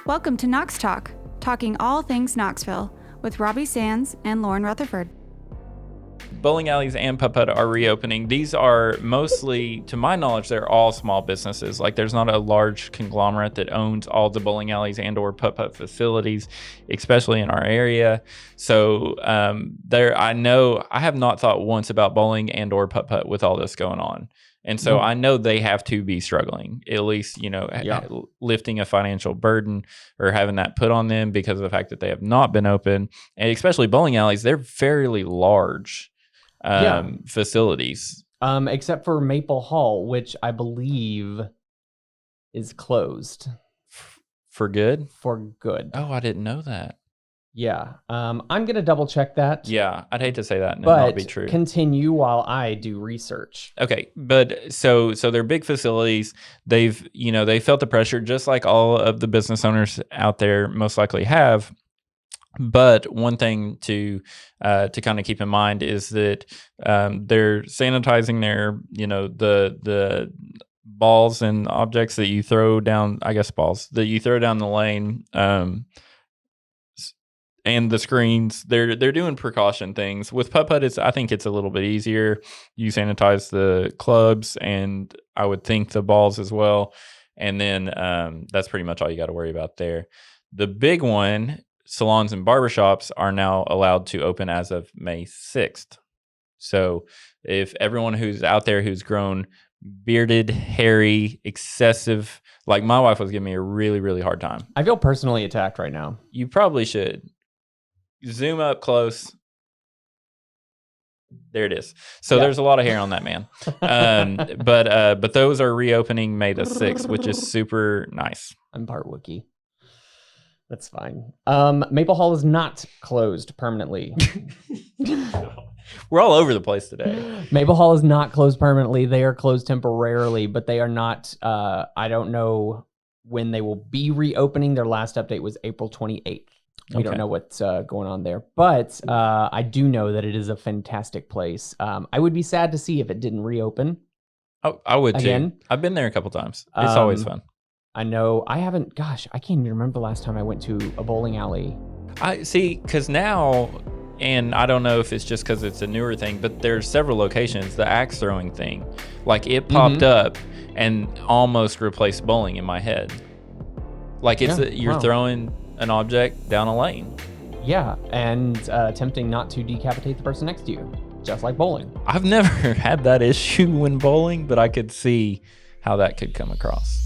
Welcome to Knox Talk, talking all things Knoxville, with Robbie Sands and Lauren Rutherford. Bowling alleys and putt-putt are reopening. These are mostly, to my knowledge, they're all small businesses. Like, there's not a large conglomerate that owns all the bowling alleys and or putt-putt facilities, especially in our area. So I have not thought once about bowling and or putt-putt with all this going on. And so I know they have to be struggling, at least, lifting a financial burden or having that put on them because of the fact that they have not been open. And especially bowling alleys, they're fairly large facilities. Except for Maple Hall, which I believe is closed. For good? For good. Oh, I didn't know that. Yeah. I'm going to double check that. Yeah, I'd hate to say that and it not be true. But continue while I do research. Okay, but so they're big facilities. They felt the pressure just like all of the business owners out there most likely have. But one thing to kind of keep in mind is that they're sanitizing their, the balls and objects that you throw down, balls that you throw down the lane, and the screens. They're doing precaution things. With putt-putt, I think it's a little bit easier. You sanitize the clubs and I would think the balls as well. And then that's pretty much all you got to worry about there. The big one, salons and barbershops are now allowed to open as of May 6th. So if everyone who's out there who's grown bearded, hairy, excessive, like my wife was giving me a really, really hard time. I feel personally attacked right now. You probably should. Zoom up close. There it is. So there's a lot of hair on that man. But those are reopening May the 6th, which is super nice. I'm part Wookiee. That's fine. Maple Hall is not closed permanently. We're all over the place today. Maple Hall is not closed permanently. They are closed temporarily, but they are not. I don't know when they will be reopening. Their last update was April 28th. We don't know what's going on there. But I do know that it is a fantastic place. I would be sad to see if it didn't reopen. Oh, I would again. Too. I've been there a couple times. It's always fun. I know. I haven't. Gosh, I can't even remember the last time I went to a bowling alley. I see, because now, and I don't know if it's just because it's a newer thing, but there's several locations. The axe throwing thing, like it popped up and almost replaced bowling in my head. Like you're throwing an object down a lane. Yeah, and attempting not to decapitate the person next to you, just like bowling. I've never had that issue when bowling, but I could see how that could come across.